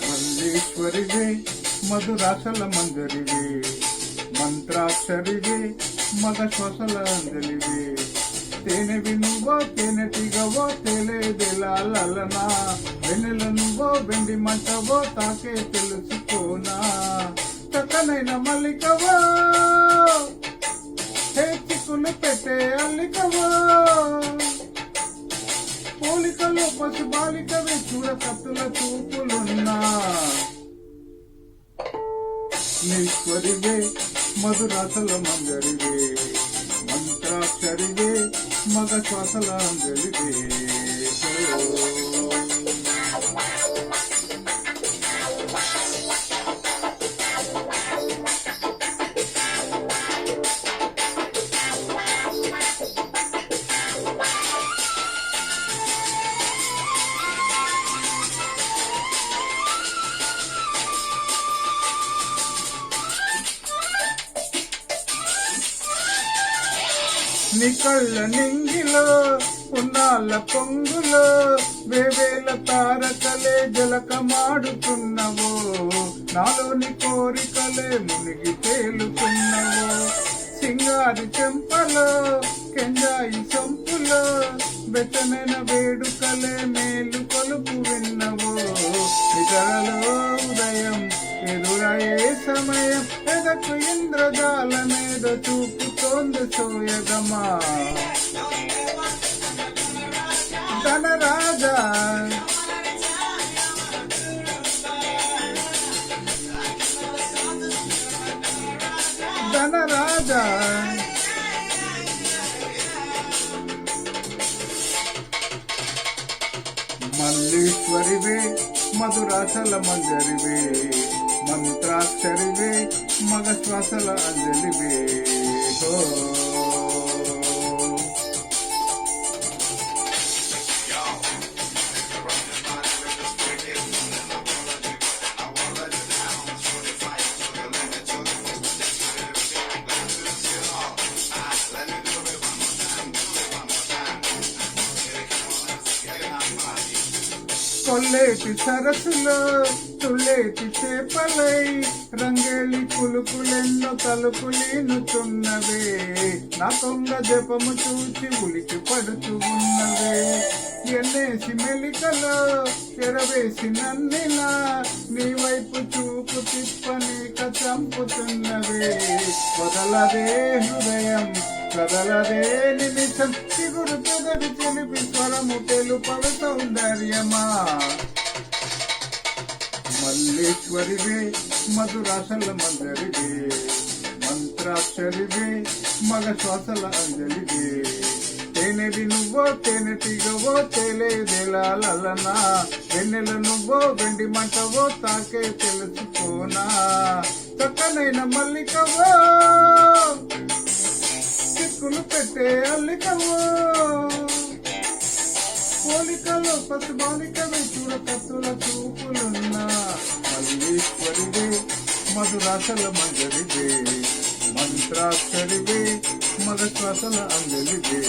మల్లీశ్వరివే మధురాశల మంజరివే మంత్రాక్షరివే మగ శ్వాసల అంజలివే తేనెవి నువ్వో తేనెటిగవో తేలేదెలాలనా వెన్నెల నువ్వో వెండి మంటవో తాకే తెలుసుకోనా చక్కనైన మల్లికవో హే చిక్కులు పెట్టే అల్లికవో పోలికలో పశు బాలికవే చూడ కత్తుల చూపులున్నా ఈశ్వరివే మధురాసల మంజరివే మంత్రాక్షరివే మగ శ్వాసల అంజలివే నీ కళ్ళ నింగిలో ఉన్నాళ్ళ పొంగులో వేవేల తారకలే జలకమాడుతున్నవో నాలోని కోరికలే మునిగి తేలుతున్నవో సింగారి చెంపలో కెంజాయి సొంపులో బెచ్చనైన వేడుకలే మేలు కొలుపు విన్నవో నిద్రలో ఉదయం ఎదురయ్యే సమయం ఎదకు ఇంద్రజాల మీద చూపుతోంది సోయగమా ధనరాజా ధనరాజా మల్లీశ్వరివే మధురాసల మంజరివే మంత్రాక్షరివే మగ శ్వాసల అంజలివే హో కొల్లేటి సరస్సులో తుళ్ళేటి చేపలై రంగేలి కులుకులెన్నో తలుపులీనుతున్నవే నా కొంగ జపము చూచి ఉలికి పడుతూ ఉన్నవే ఎన్నేసి మెలికలో ఎరవేసి నన్నిలా నీ వైపు చూపు తిప్పనీక చంపుతున్నవే వదలదే హృదయం కదలదే నిమిషం చిగురు పెదవి చిలిపి స్వరము తెలుపవి సౌందర్యమా మల్లీశ్వరివే మధురాసల మంజరివే మంత్రాక్షరివే మగ శ్వాసల అంజలివే తేనెవి నువ్వో తేనెటిగవో తేలేదెలాలనా వెన్నెల నువ్వో వెండి మంటవో తాకే తెలుసుకోనా చక్కనైన మల్లికవో చిక్కులు పెట్టే అల్లికవో పోలికలో పశు బాలికవే చూడ కత్తుల చూపులున్నా మల్లీశ్వరివే మధురాసల మంజరివే మంత్రాక్షరివే మగ శ్వాసల అంజలివే